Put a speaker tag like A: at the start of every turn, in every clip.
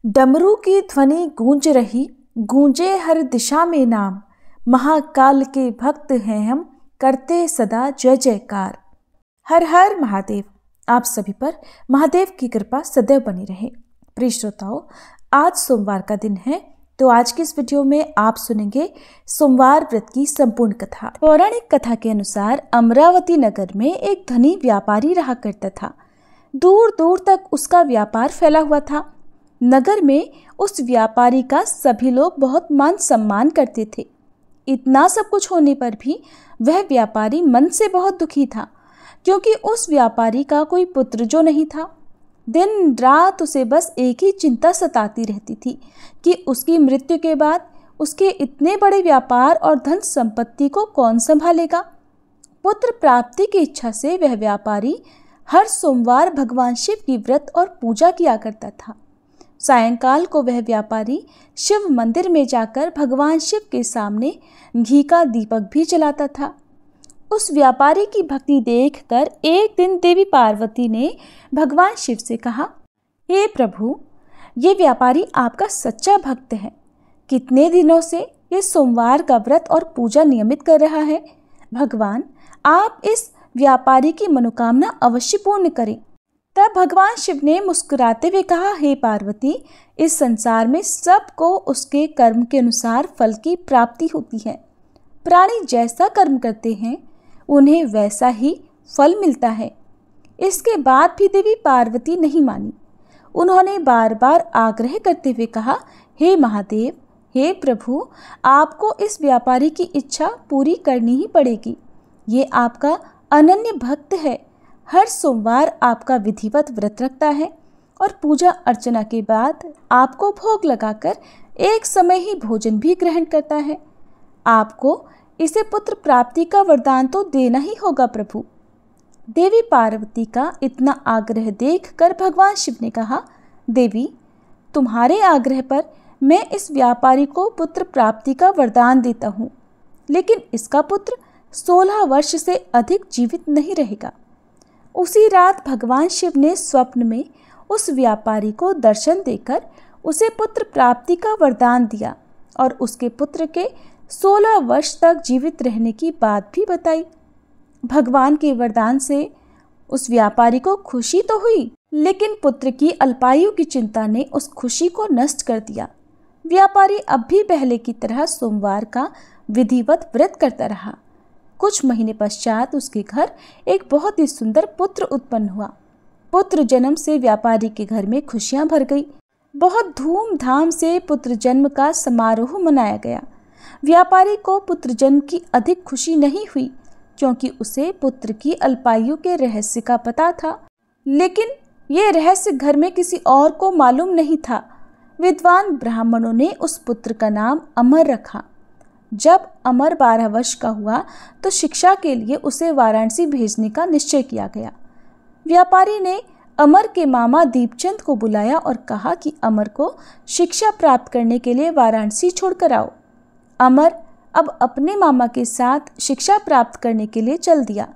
A: डमरू की ध्वनि गूंज रही, गूंजे हर दिशा में नाम। महाकाल के भक्त हैं हम, करते सदा जय जयकार। हर हर महादेव। आप सभी पर महादेव की कृपा सदैव बनी रहे। प्रिय श्रोताओं, आज सोमवार का दिन है, तो आज की इस वीडियो में आप सुनेंगे सोमवार व्रत की संपूर्ण कथा। पौराणिक कथा के अनुसार अमरावती नगर में एक धनी व्यापारी रहा करता था। दूर दूर तक उसका व्यापार फैला हुआ था। नगर में उस व्यापारी का सभी लोग बहुत मान सम्मान करते थे। इतना सब कुछ होने पर भी वह व्यापारी मन से बहुत दुखी था, क्योंकि उस व्यापारी का कोई पुत्र जो नहीं था। दिन रात उसे बस एक ही चिंता सताती रहती थी कि उसकी मृत्यु के बाद उसके इतने बड़े व्यापार और धन संपत्ति को कौन संभालेगा। पुत्र प्राप्ति की इच्छा से वह व्यापारी हर सोमवार भगवान शिव की व्रत और पूजा किया करता था। सायंकाल को वह व्यापारी शिव मंदिर में जाकर भगवान शिव के सामने घी का दीपक भी जलाता था। उस व्यापारी की भक्ति देखकर एक दिन देवी पार्वती ने भगवान शिव से कहा, हे प्रभु, ये व्यापारी आपका सच्चा भक्त है। कितने दिनों से ये सोमवार का व्रत और पूजा नियमित कर रहा है। भगवान, आप इस व्यापारी की मनोकामना अवश्य पूर्ण करें। तब भगवान शिव ने मुस्कुराते हुए कहा, हे पार्वती, इस संसार में सबको उसके कर्म के अनुसार फल की प्राप्ति होती है। प्राणी जैसा कर्म करते हैं उन्हें वैसा ही फल मिलता है। इसके बाद भी देवी पार्वती नहीं मानी। उन्होंने बार बार आग्रह करते हुए कहा, हे महादेव, हे प्रभु, आपको इस व्यापारी की इच्छा पूरी करनी ही पड़ेगी। ये आपका अनन्य भक्त है। हर सोमवार आपका विधिवत व्रत रखता है और पूजा अर्चना के बाद आपको भोग लगाकर एक समय ही भोजन भी ग्रहण करता है। आपको इसे पुत्र प्राप्ति का वरदान तो देना ही होगा प्रभु। देवी पार्वती का इतना आग्रह देखकर भगवान शिव ने कहा, देवी, तुम्हारे आग्रह पर मैं इस व्यापारी को पुत्र प्राप्ति का वरदान देता हूँ, लेकिन इसका पुत्र 16 वर्ष से अधिक जीवित नहीं रहेगा। उसी रात भगवान शिव ने स्वप्न में उस व्यापारी को दर्शन देकर उसे पुत्र प्राप्ति का वरदान दिया और उसके पुत्र के 16 वर्ष तक जीवित रहने की बात भी बताई। भगवान के वरदान से उस व्यापारी को खुशी तो हुई, लेकिन पुत्र की अल्पायु की चिंता ने उस खुशी को नष्ट कर दिया। व्यापारी अब भी पहले की तरह सोमवार का विधिवत व्रत करता रहा। कुछ महीने पश्चात उसके घर एक बहुत ही सुंदर पुत्र उत्पन्न हुआ। पुत्र जन्म से व्यापारी के घर में खुशियां भर गई। बहुत धूमधाम से पुत्र जन्म का समारोह मनाया गया। व्यापारी को पुत्र जन्म की अधिक खुशी नहीं हुई, क्योंकि उसे पुत्र की अल्पायु के रहस्य का पता था, लेकिन ये रहस्य घर में किसी और को मालूम नहीं था। विद्वान ब्राह्मणों ने उस पुत्र का नाम अमर रखा। जब अमर 12 वर्ष का हुआ तो शिक्षा के लिए उसे वाराणसी भेजने का निश्चय किया गया। व्यापारी ने अमर के मामा दीपचंद को बुलाया और कहा कि अमर को शिक्षा प्राप्त करने के लिए वाराणसी छोड़कर आओ। अमर अब अपने मामा के साथ शिक्षा प्राप्त करने के लिए चल दिया।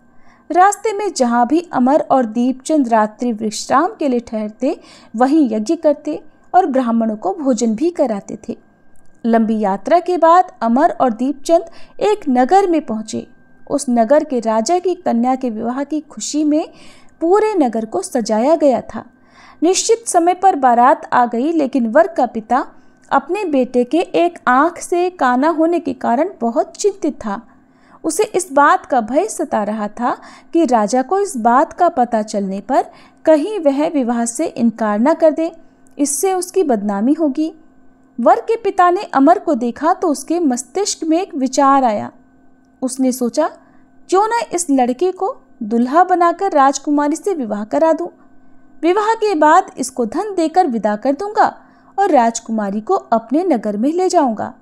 A: रास्ते में जहाँ भी अमर और दीपचंद रात्रि विश्राम के लिए ठहरते, वहीं यज्ञ करते और ब्राह्मणों को भोजन भी कराते थे। लंबी यात्रा के बाद अमर और दीपचंद एक नगर में पहुंचे। उस नगर के राजा की कन्या के विवाह की खुशी में पूरे नगर को सजाया गया था। निश्चित समय पर बारात आ गई, लेकिन वर का पिता अपने बेटे के एक आंख से काना होने के कारण बहुत चिंतित था। उसे इस बात का भय सता रहा था कि राजा को इस बात का पता चलने पर कहीं वह विवाह से इनकार न कर दे, इससे उसकी बदनामी होगी। वर के पिता ने अमर को देखा तो उसके मस्तिष्क में एक विचार आया। उसने सोचा, क्यों न इस लड़के को दुल्हा बनाकर राजकुमारी से विवाह करा दूं। विवाह के बाद इसको धन देकर विदा कर दूंगा और राजकुमारी को अपने नगर में ले जाऊंगा।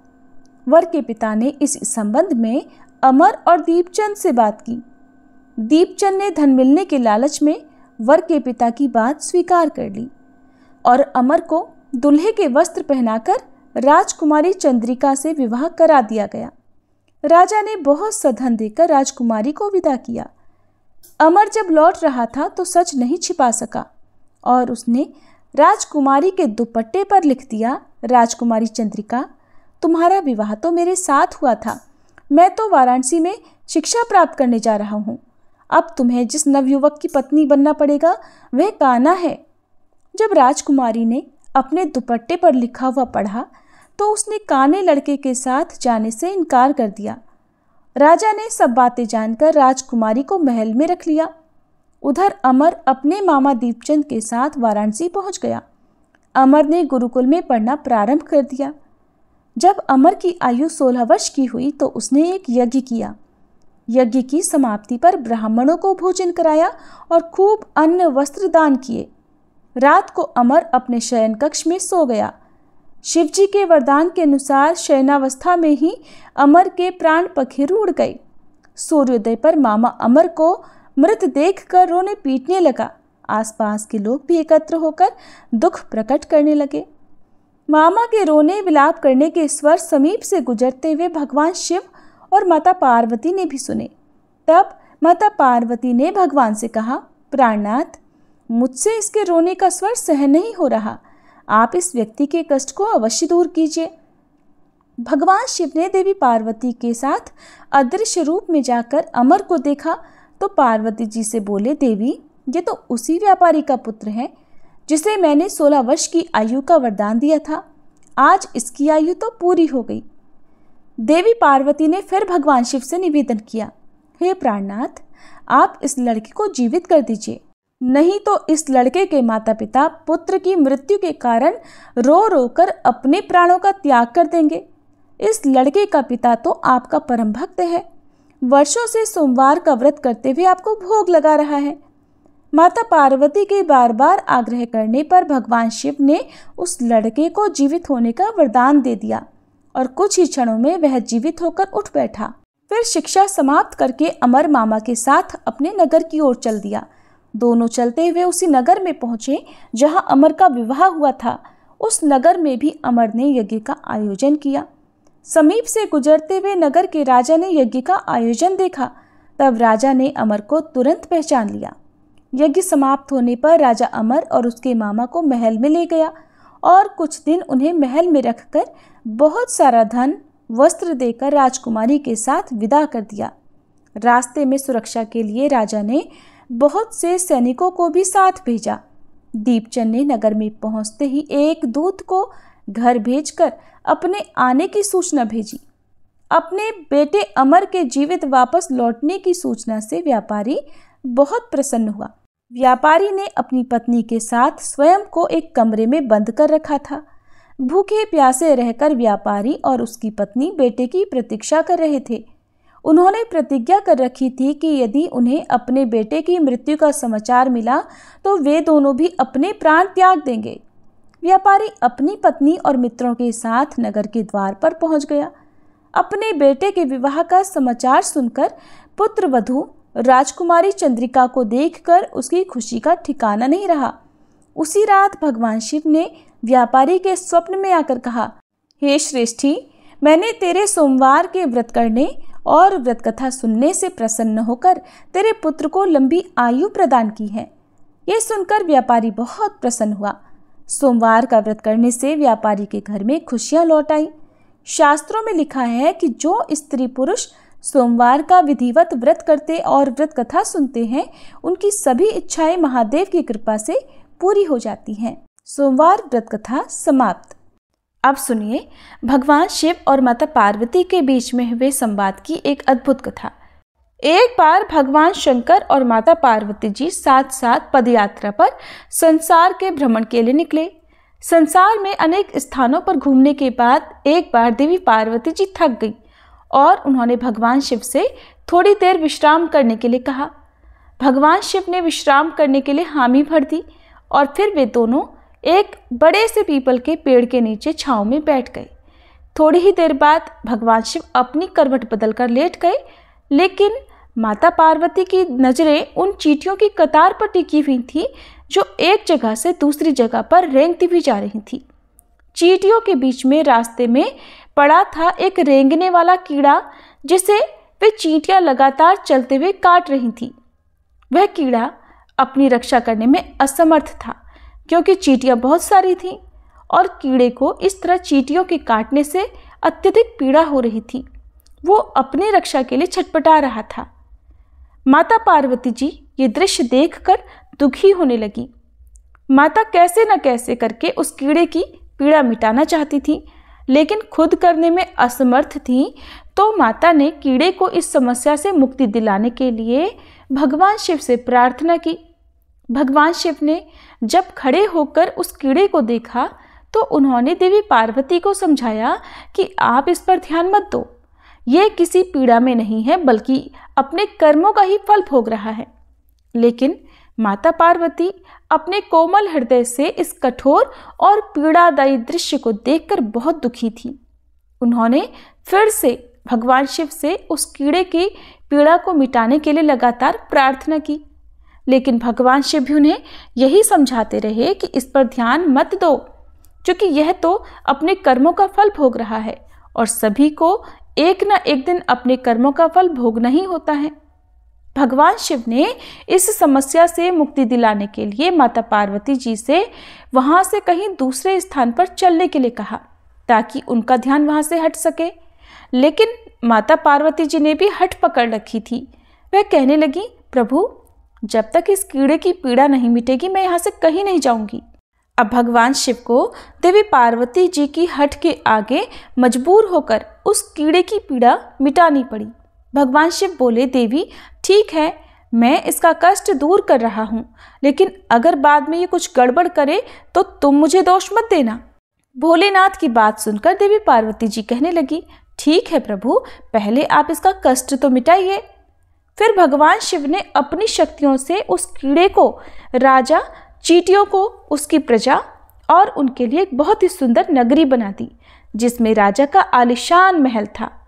A: वर के पिता ने इस संबंध में अमर और दीपचंद से बात की। दीपचंद ने धन मिलने के लालच में वर के पिता की बात स्वीकार कर ली और अमर को दुल्हे के वस्त्र पहनाकर राजकुमारी चंद्रिका से विवाह करा दिया गया। राजा ने बहुत सा धन देकर राजकुमारी को विदा किया। अमर जब लौट रहा था तो सच नहीं छिपा सका और उसने राजकुमारी के दुपट्टे पर लिख दिया, राजकुमारी चंद्रिका, तुम्हारा विवाह तो मेरे साथ हुआ था। मैं तो वाराणसी में शिक्षा प्राप्त करने जा रहा हूँ। अब तुम्हें जिस नवयुवक की पत्नी बनना पड़ेगा वह कान्हा है। जब राजकुमारी ने अपने दुपट्टे पर लिखा हुआ पढ़ा तो उसने काने लड़के के साथ जाने से इनकार कर दिया। राजा ने सब बातें जानकर राजकुमारी को महल में रख लिया। उधर अमर अपने मामा दीपचंद के साथ वाराणसी पहुंच गया। अमर ने गुरुकुल में पढ़ना प्रारंभ कर दिया। जब अमर की आयु 16 वर्ष की हुई तो उसने एक यज्ञ किया। यज्ञ की समाप्ति पर ब्राह्मणों को भोजन कराया और खूब अन्न वस्त्र दान किए। रात को अमर अपने शयन कक्ष में सो गया। शिवजी के वरदान के अनुसार शयनावस्था में ही अमर के प्राण पखेरु उड़ गए। सूर्योदय पर मामा अमर को मृत देखकर रोने पीटने लगा। आसपास के लोग भी एकत्र होकर दुख प्रकट करने लगे। मामा के रोने विलाप करने के स्वर समीप से गुजरते हुए भगवान शिव और माता पार्वती ने भी सुने। तब माता पार्वती ने भगवान से कहा, प्राणनाथ, मुझसे इसके रोने का स्वर सहन नहीं हो रहा। आप इस व्यक्ति के कष्ट को अवश्य दूर कीजिए। भगवान शिव ने देवी पार्वती के साथ अदृश्य रूप में जाकर अमर को देखा तो पार्वती जी से बोले, देवी, ये तो उसी व्यापारी का पुत्र है जिसे मैंने 16 वर्ष की आयु का वरदान दिया था। आज इसकी आयु तो पूरी हो गई। देवी पार्वती ने फिर भगवान शिव से निवेदन किया, हे प्राणनाथ, आप इस लड़के को जीवित कर दीजिए, नहीं तो इस लड़के के माता पिता पुत्र की मृत्यु के कारण रो रो कर अपने प्राणों का त्याग कर देंगे। इस लड़के का पिता तो आपका परम भक्त है, वर्षों से सोमवार का व्रत करते हुए आपको भोग लगा रहा है। माता पार्वती के बार बार आग्रह करने पर भगवान शिव ने उस लड़के को जीवित होने का वरदान दे दिया और कुछ ही क्षणों में वह जीवित होकर उठ बैठा। फिर शिक्षा समाप्त करके अमर मामा के साथ अपने नगर की ओर चल दिया। दोनों चलते हुए उसी नगर में पहुंचे जहां अमर का विवाह हुआ था। उस नगर में भी अमर ने यज्ञ का आयोजन किया। समीप से गुजरते हुए नगर के राजा ने यज्ञ का आयोजन देखा। तब राजा ने अमर को तुरंत पहचान लिया। यज्ञ समाप्त होने पर राजा अमर और उसके मामा को महल में ले गया और कुछ दिन उन्हें महल में रखकर बहुत सारा धन वस्त्र देकर राजकुमारी के साथ विदा कर दिया। रास्ते में सुरक्षा के लिए राजा ने बहुत से सैनिकों को भी साथ भेजा। दीपचंद ने नगर में पहुंचते ही एक दूत को घर भेजकर अपने आने की सूचना भेजी। अपने बेटे अमर के जीवित वापस लौटने की सूचना से व्यापारी बहुत प्रसन्न हुआ। व्यापारी ने अपनी पत्नी के साथ स्वयं को एक कमरे में बंद कर रखा था। भूखे प्यासे रहकर व्यापारी और उसकी पत्नी बेटे की प्रतीक्षा कर रहे थे। उन्होंने प्रतिज्ञा कर रखी थी कि यदि उन्हें अपने बेटे की मृत्यु का समाचार मिला तो वे दोनों भी अपने प्राण त्याग देंगे। व्यापारी अपनी पत्नी और मित्रों के साथ नगर के द्वार पर पहुंच गया। अपने बेटे के विवाह का समाचार सुनकर पुत्र वधू राजकुमारी चंद्रिका को देखकर उसकी खुशी का ठिकाना नहीं रहा। उसी रात भगवान शिव ने व्यापारी के स्वप्न में आकर कहा, हे श्रेष्ठी, मैंने तेरे सोमवार के व्रत करने और व्रत कथा सुनने से प्रसन्न होकर तेरे पुत्र को लंबी आयु प्रदान की है। यह सुनकर व्यापारी बहुत प्रसन्न हुआ। सोमवार का व्रत करने से व्यापारी के घर में खुशियां लौट आई। शास्त्रों में लिखा है कि जो स्त्री पुरुष सोमवार का विधिवत व्रत करते और व्रत कथा सुनते हैं, उनकी सभी इच्छाएं महादेव की कृपा से पूरी हो जाती हैं। सोमवार व्रत कथा समाप्त। अब सुनिए भगवान शिव और माता पार्वती के बीच में हुए संवाद की एक अद्भुत कथा। एक बार भगवान शंकर और माता पार्वती जी साथ साथ पदयात्रा पर संसार के भ्रमण के लिए निकले। संसार में अनेक स्थानों पर घूमने के बाद एक बार देवी पार्वती जी थक गई और उन्होंने भगवान शिव से थोड़ी देर विश्राम करने के लिए कहा। भगवान शिव ने विश्राम करने के लिए हामी भर दी और फिर वे दोनों एक बड़े से पीपल के पेड़ के नीचे छांव में बैठ गए। थोड़ी ही देर बाद भगवान शिव अपनी करवट बदलकर लेट गए, लेकिन माता पार्वती की नजरें उन चींटियों की कतार पर टिकी हुई थी जो एक जगह से दूसरी जगह पर रेंगती हुई जा रही थी। चींटियों के बीच में रास्ते में पड़ा था एक रेंगने वाला कीड़ा जिसे वे चींटियां लगातार चलते हुए काट रही थी। वह कीड़ा अपनी रक्षा करने में असमर्थ था। क्योंकि चींटियां बहुत सारी थीं और कीड़े को इस तरह चींटियों के काटने से अत्यधिक पीड़ा हो रही थी। वो अपनी रक्षा के लिए छटपटा रहा था। माता पार्वती जी ये दृश्य देखकर दुखी होने लगी। माता कैसे न कैसे करके उस कीड़े की पीड़ा मिटाना चाहती थी, लेकिन खुद करने में असमर्थ थी। तो माता ने कीड़े को इस समस्या से मुक्ति दिलाने के लिए भगवान शिव से प्रार्थना की। भगवान शिव ने जब खड़े होकर उस कीड़े को देखा तो उन्होंने देवी पार्वती को समझाया कि आप इस पर ध्यान मत दो, ये किसी पीड़ा में नहीं है बल्कि अपने कर्मों का ही फल भोग रहा है। लेकिन माता पार्वती अपने कोमल हृदय से इस कठोर और पीड़ादायी दृश्य को देखकर बहुत दुखी थी। उन्होंने फिर से भगवान शिव से उस कीड़े की पीड़ा को मिटाने के लिए लगातार प्रार्थना की, लेकिन भगवान शिव भी उन्हें यही समझाते रहे कि इस पर ध्यान मत दो, क्योंकि यह तो अपने कर्मों का फल भोग रहा है और सभी को एक न एक दिन अपने कर्मों का फल भोगना ही होता है। भगवान शिव ने इस समस्या से मुक्ति दिलाने के लिए माता पार्वती जी से वहां से कहीं दूसरे स्थान पर चलने के लिए कहा ताकि उनका ध्यान वहां से हट सके। लेकिन माता पार्वती जी ने भी हट पकड़ रखी थी। वह कहने लगी, प्रभु जब तक इस कीड़े की पीड़ा नहीं मिटेगी मैं यहाँ से कहीं नहीं जाऊंगी। अब भगवान शिव को देवी पार्वती जी की हट के आगे मजबूर होकर उस कीड़े की पीड़ा मिटानी पड़ी। भगवान शिव बोले, देवी ठीक है, मैं इसका कष्ट दूर कर रहा हूँ, लेकिन अगर बाद में ये कुछ गड़बड़ करे तो तुम मुझे दोष मत देना। भोलेनाथ की बात सुनकर देवी पार्वती जी कहने लगी, ठीक है प्रभु, पहले आप इसका कष्ट तो मिटाइए। फिर भगवान शिव ने अपनी शक्तियों से उस कीड़े को, राजा, चींटियों को, उसकी प्रजा और उनके लिए एक बहुत ही सुंदर नगरी बना दी, जिसमें राजा का आलीशान महल था।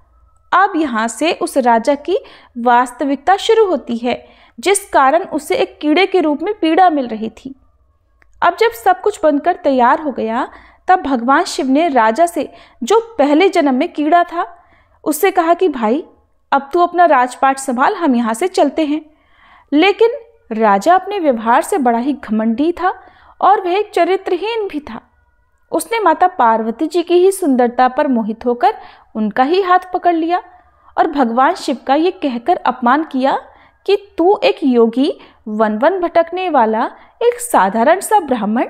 A: अब यहाँ से उस राजा की वास्तविकता शुरू होती है, जिस कारण उसे एक कीड़े के रूप में पीड़ा मिल रही थी। अब जब सब कुछ बनकर तैयार हो गया, तब भगवान शिव ने राजा से, जो पहले जन्म में कीड़ा था, उससे कहा कि भाई अब तू अपना राजपाट संभाल, हम यहाँ से चलते हैं। लेकिन राजा अपने व्यवहार से बड़ा ही घमंडी था और वह एक चरित्रहीन भी था। उसने माता पार्वती जी की ही सुंदरता पर मोहित होकर उनका ही हाथ पकड़ लिया और भगवान शिव का ये कहकर अपमान किया कि तू एक योगी, वन वन भटकने वाला एक साधारण सा ब्राह्मण,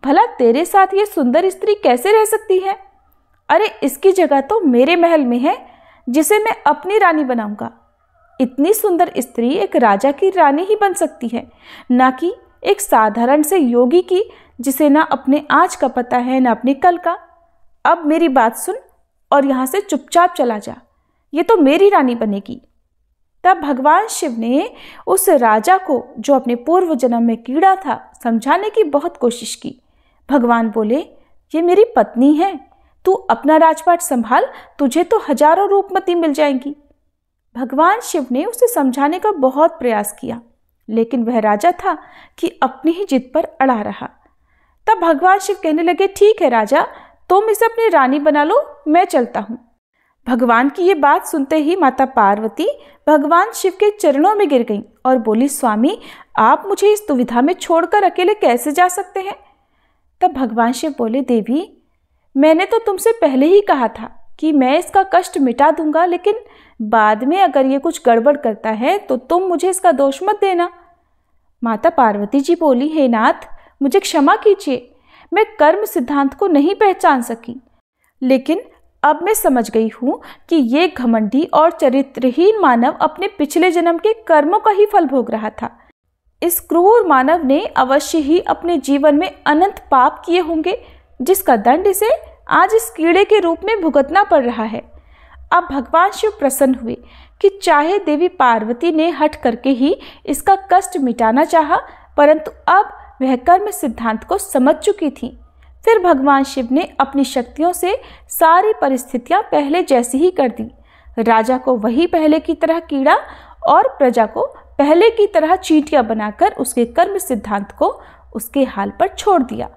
A: भला तेरे साथ ये सुंदर स्त्री कैसे रह सकती है? अरे इसकी जगह तो मेरे महल में है, जिसे मैं अपनी रानी बनाऊंगा। इतनी सुंदर स्त्री एक राजा की रानी ही बन सकती है, ना कि एक साधारण से योगी की, जिसे ना अपने आज का पता है ना अपने कल का। अब मेरी बात सुन और यहाँ से चुपचाप चला जा, ये तो मेरी रानी बनेगी। तब भगवान शिव ने उस राजा को, जो अपने पूर्व जन्म में कीड़ा था, समझाने की बहुत कोशिश की। भगवान बोले, ये मेरी पत्नी है, तू अपना राजपाट संभाल, तुझे तो हजारों रूपमती मिल जाएंगी। भगवान शिव ने उसे समझाने का बहुत प्रयास किया, लेकिन वह राजा था कि अपनी ही जिद पर अड़ा रहा। तब भगवान शिव कहने लगे, ठीक है राजा, तुम इसे अपनी रानी बना लो, मैं चलता हूँ। भगवान की ये बात सुनते ही माता पार्वती भगवान शिव के चरणों में गिर गईं और बोली, स्वामी आप मुझे इस दुविधा में छोड़कर अकेले कैसे जा सकते हैं? तब भगवान शिव बोले, देवी मैंने तो तुमसे पहले ही कहा था कि मैं इसका कष्ट मिटा दूंगा, लेकिन बाद में अगर ये कुछ गड़बड़ करता है तो तुम मुझे इसका दोष मत देना। माता पार्वती जी बोली, हे नाथ मुझे क्षमा कीजिए, मैं कर्म सिद्धांत को नहीं पहचान सकी, लेकिन अब मैं समझ गई हूँ कि ये घमंडी और चरित्रहीन मानव अपने पिछले जन्म के कर्मों का ही फल भोग रहा था। इस क्रूर मानव ने अवश्य ही अपने जीवन में अनंत पाप किए होंगे, जिसका दंड इसे आज इस कीड़े के रूप में भुगतना पड़ रहा है। अब भगवान शिव प्रसन्न हुए कि चाहे देवी पार्वती ने हट करके ही इसका कष्ट मिटाना चाहा, परंतु अब वह कर्म सिद्धांत को समझ चुकी थी। फिर भगवान शिव ने अपनी शक्तियों से सारी परिस्थितियां पहले जैसी ही कर दी। राजा को वही पहले की तरह कीड़ा और प्रजा को पहले की तरह चींटियां बनाकर उसके कर्म सिद्धांत को उसके हाल पर छोड़ दिया।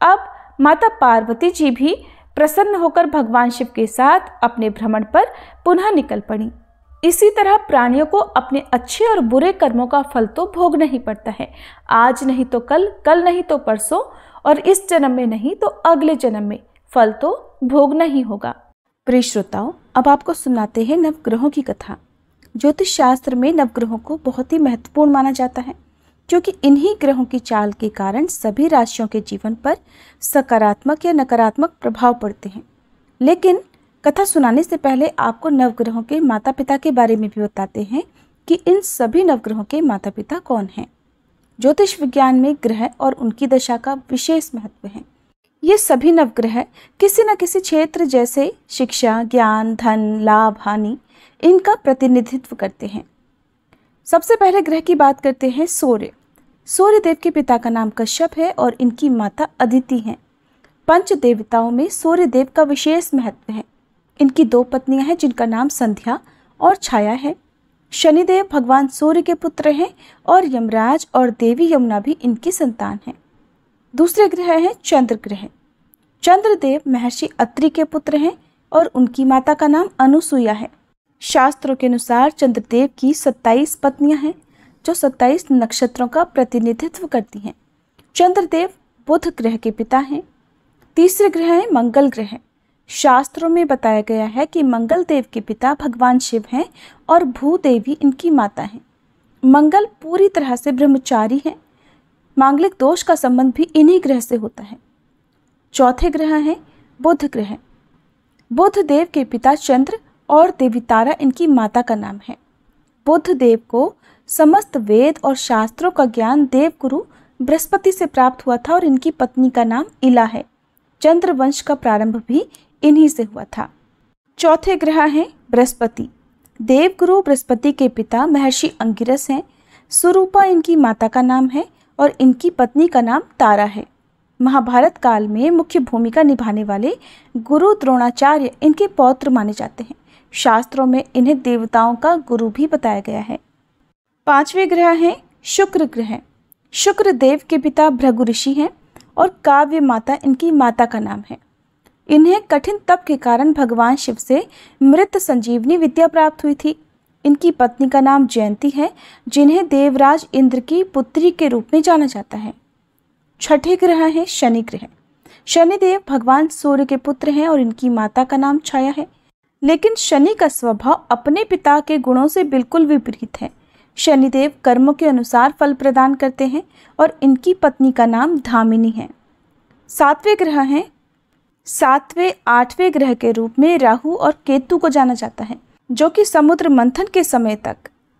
A: अब माता पार्वती जी भी प्रसन्न होकर भगवान शिव के साथ अपने भ्रमण पर पुनः निकल पड़ी। इसी तरह प्राणियों को अपने अच्छे और बुरे कर्मों का फल तो भोगना ही पड़ता है। आज नहीं तो कल, कल नहीं तो परसों, और इस जन्म में नहीं तो अगले जन्म में फल तो भोगना ही होगा। प्रिय श्रोताओं, अब आपको सुनाते हैं नवग्रहों की कथा। ज्योतिष शास्त्र में नवग्रहों को बहुत ही महत्वपूर्ण माना जाता है, क्योंकि इन्हीं ग्रहों की चाल के कारण सभी राशियों के जीवन पर सकारात्मक या नकारात्मक प्रभाव पड़ते हैं। लेकिन कथा सुनाने से पहले आपको नवग्रहों के माता पिता के बारे में भी बताते हैं कि इन सभी नवग्रहों के माता पिता कौन हैं। ज्योतिष विज्ञान में ग्रह और उनकी दशा का विशेष महत्व है। ये सभी नवग्रह किसी न किसी क्षेत्र जैसे शिक्षा, ज्ञान, धन, लाभ, हानि इनका प्रतिनिधित्व करते हैं। सबसे पहले ग्रह की बात करते हैं सूर्य। सूर्य देव के पिता का नाम कश्यप है और इनकी माता अदिति हैं। पंच देवताओं में सूर्य देव का विशेष महत्व है। इनकी 2 पत्नियां हैं जिनका नाम संध्या और छाया है। शनिदेव भगवान सूर्य के पुत्र हैं और यमराज और देवी यमुना भी इनकी संतान हैं। दूसरे ग्रह हैं चंद्र ग्रह। चंद्रदेव महर्षि अत्रि के पुत्र हैं और उनकी माता का नाम अनुसुईया है। शास्त्रों के अनुसार चंद्रदेव की 27 पत्नियां हैं जो 27 नक्षत्रों का प्रतिनिधित्व करती हैं। चंद्रदेव बुध ग्रह के पिता हैं। तीसरे ग्रह है मंगल ग्रह। शास्त्रों में बताया गया है कि मंगल देव के पिता भगवान शिव हैं और भूदेवी इनकी माता हैं। मंगल पूरी तरह से ब्रह्मचारी हैं। मांगलिक दोष का संबंध भी इन्हीं ग्रह से होता है। चौथे ग्रह हैं बुध ग्रह। बुध देव के पिता चंद्र और देवी तारा इनकी माता का नाम है। बुध देव को समस्त वेद और शास्त्रों का ज्ञान देवगुरु बृहस्पति से प्राप्त हुआ था और इनकी पत्नी का नाम इला है। चंद्र वंश का प्रारंभ भी इन्हीं से हुआ था। चौथे ग्रह हैं बृहस्पति। देवगुरु बृहस्पति के पिता महर्षि अंगिरस हैं। सुरूपा इनकी माता का नाम है और इनकी पत्नी का नाम तारा है। महाभारत काल में मुख्य भूमिका निभाने वाले गुरु द्रोणाचार्य इनके पौत्र माने जाते हैं। शास्त्रों में इन्हें देवताओं का गुरु भी बताया गया है। पांचवें ग्रह हैं शुक्र ग्रह। शुक्र देव के पिता भृगु ऋषि हैं और काव्य माता इनकी माता का नाम है। इन्हें कठिन तप के कारण भगवान शिव से मृत संजीवनी विद्या प्राप्त हुई थी। इनकी पत्नी का नाम जयंती है, जिन्हें देवराज इंद्र की पुत्री के रूप में जाना जाता है। छठे ग्रह है शनि ग्रह। शनिदेव भगवान सूर्य के पुत्र हैं और इनकी माता का नाम छाया है। लेकिन शनि का स्वभाव अपने पिता के गुणों से बिल्कुल विपरीत है। शनिदेव कर्मों के अनुसार फल प्रदान करते हैं और इनकी पत्नी का नाम धामिनी है। सातवें आठवें ग्रह के रूप में राहु और केतु को जाना जाता है, जो कि समुद्र मंथन के समय तक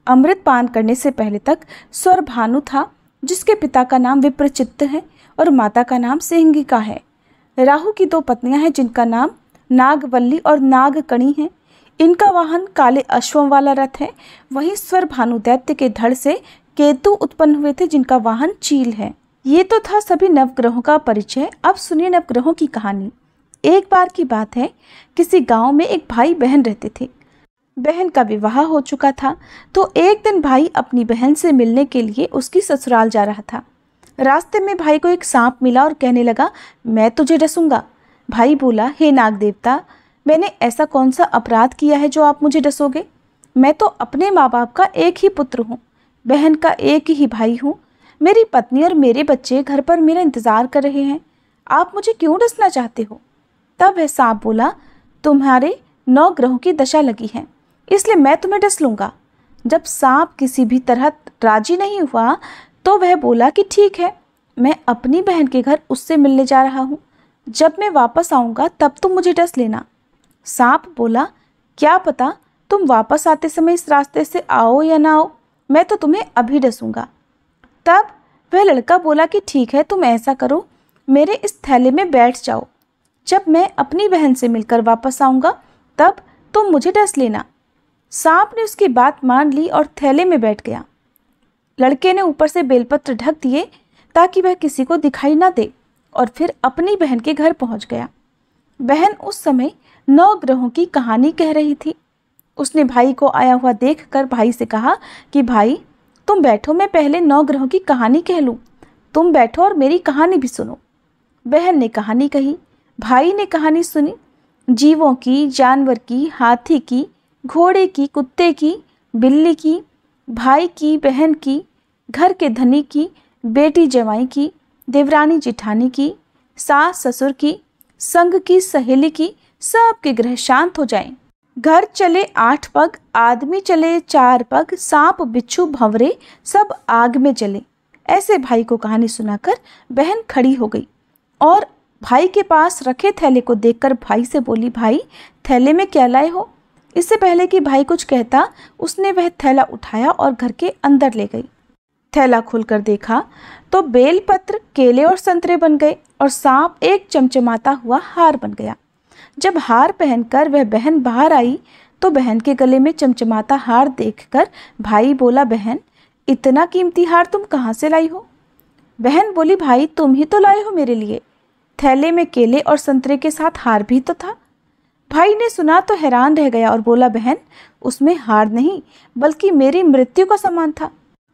A: अमृत पान करने से पहले तक स्वरभानु था, जिसके पिता का नाम विप्रचित्त है और माता का नाम सिंहिका है। राहु की 2 पत्नियां हैं जिनका नाम नागवल्ली और नागकणी है। इनका वाहन काले अश्वों वाला रथ है। वहीं स्वरभानु दैत्य के धड़ से केतु उत्पन्न हुए थे जिनका वाहन चील है। ये तो था सभी नवग्रहों का परिचय। अब सुनिए नवग्रहों की कहानी। एक बार की बात है, किसी गांव में एक भाई बहन रहते थे। बहन का विवाह हो चुका था, तो एक दिन भाई अपनी बहन से मिलने के लिए उसकी ससुराल जा रहा था। रास्ते में भाई को एक सांप मिला और कहने लगा, मैं तुझे डसूंगा। भाई बोला, हे नाग देवता, मैंने ऐसा कौन सा अपराध किया है जो आप मुझे डसोगे? मैं तो अपने माँ बाप का एक ही पुत्र हूँ, बहन का एक ही भाई हूँ। मेरी पत्नी और मेरे बच्चे घर पर मेरा इंतज़ार कर रहे हैं। आप मुझे क्यों डसना चाहते हो? तब वह सांप बोला, तुम्हारे 9 ग्रहों की दशा लगी है, इसलिए मैं तुम्हें डस लूँगा। जब सांप किसी भी तरह राजी नहीं हुआ तो वह बोला कि ठीक है, मैं अपनी बहन के घर उससे मिलने जा रहा हूँ। जब मैं वापस आऊँगा तब तुम मुझे डस लेना। सांप बोला, क्या पता तुम वापस आते समय इस रास्ते से आओ या ना आओ, मैं तो तुम्हें अभी डसूंगा। तब वह लड़का बोला कि ठीक है, तुम ऐसा करो, मेरे इस थैले में बैठ जाओ। जब मैं अपनी बहन से मिलकर वापस आऊँगा तब तुम मुझे डस लेना। सांप ने उसकी बात मान ली और थैले में बैठ गया। लड़के ने ऊपर से बेलपत्र ढक दिए ताकि वह किसी को दिखाई ना दे और फिर अपनी बहन के घर पहुंच गया। बहन उस समय 9 ग्रहों की कहानी कह रही थी। उसने भाई को आया हुआ देखकर भाई से कहा कि भाई तुम बैठो, मैं पहले 9 ग्रहों की कहानी कह लूँ। तुम बैठो और मेरी कहानी भी सुनो। बहन ने कहानी कही, भाई ने कहानी सुनी। जीवों की, जानवर की, हाथी की, घोड़े की, कुत्ते की, बिल्ली की, भाई की, बहन की, घर के धनी की, बेटी जवाई की, देवरानी जिठानी की, सास ससुर की, संग की, सहेली की, सबके ग्रह शांत हो जाएं। घर चले 8 पग, आदमी चले 4 पग, सांप बिच्छू भंवरे सब आग में जले। ऐसे भाई को कहानी सुनाकर बहन खड़ी हो गई और भाई के पास रखे थैले को देखकर भाई से बोली, भाई थैले में क्या लाए हो? इससे पहले कि भाई कुछ कहता, उसने वह थैला उठाया और घर के अंदर ले गई। थैला खोलकर देखा तो बेलपत्र, केले और संतरे बन गए और सांप एक चमचमाता हुआ हार बन गया। जब हार पहनकर वह बहन बाहर आई तो बहन के गले में चमचमाता हार देखकर भाई बोला, बहन इतना कीमती हार तुम कहाँ से लाई हो? बहन बोली, भाई तुम ही तो लाए हो मेरे लिए। थैले में केले और संतरे के साथ हार भी तो था। भाई ने सुना तो हैरान रह गया और बोला, बहन उसमें हार नहीं बल्कि मेरी मृत्यु का सामान था।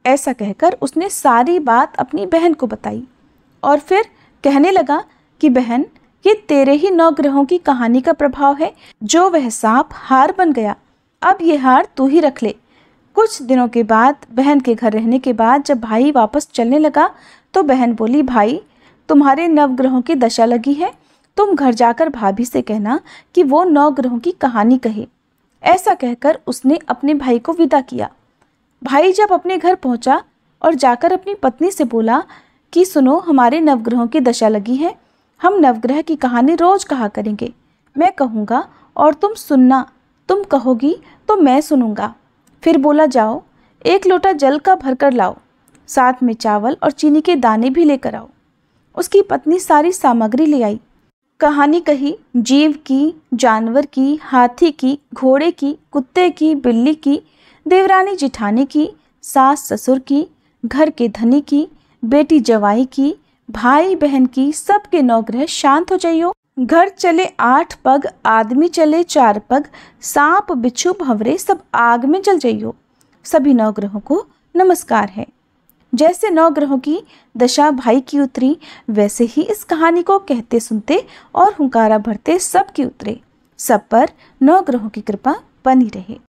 A: ऐसा कहकर उसने सारी बात अपनी बहन को बताई और फिर कहने लगा कि बहन ये तेरे ही 9 ग्रहों की कहानी का प्रभाव है जो वह सांप हार बन गया। अब ये हार तू ही रख ले। कुछ दिनों के बाद बहन के घर रहने के बाद जब भाई वापस चलने लगा तो बहन बोली, भाई तुम्हारे 9 ग्रहों की दशा लगी है, तुम घर जाकर भाभी से कहना कि वो 9 ग्रहों की कहानी कहे। ऐसा कहकर उसने अपने भाई को विदा किया। भाई जब अपने घर पहुंचा और जाकर अपनी पत्नी से बोला कि सुनो, हमारे 9 ग्रहों की दशा लगी है, हम नवग्रह की कहानी रोज कहा करेंगे। मैं कहूँगा और तुम सुनना, तुम कहोगी तो मैं सुनूंगा। फिर बोला, जाओ 1 लोटा जल का भरकर लाओ, साथ में चावल और चीनी के दाने भी लेकर आओ। उसकी पत्नी सारी सामग्री ले आई। कहानी कही, जीव की, जानवर की, हाथी की, घोड़े की, कुत्ते की, बिल्ली की, देवरानी जिठानी की, सास ससुर की, घर के धनी की, बेटी जवाई की, भाई बहन की, सबके 9 ग्रह शांत हो जाइयो। घर चले 8 पग, आदमी चले 4 पग, सांप बिच्छू भंवरे सब आग में जल जाइयो। सभी 9 ग्रहों को नमस्कार है। जैसे 9 ग्रहों की दशा भाई की उतरी, वैसे ही इस कहानी को कहते सुनते और हुंकारा भरते सब की उतरे। सब पर 9 ग्रहों की कृपा बनी रहे।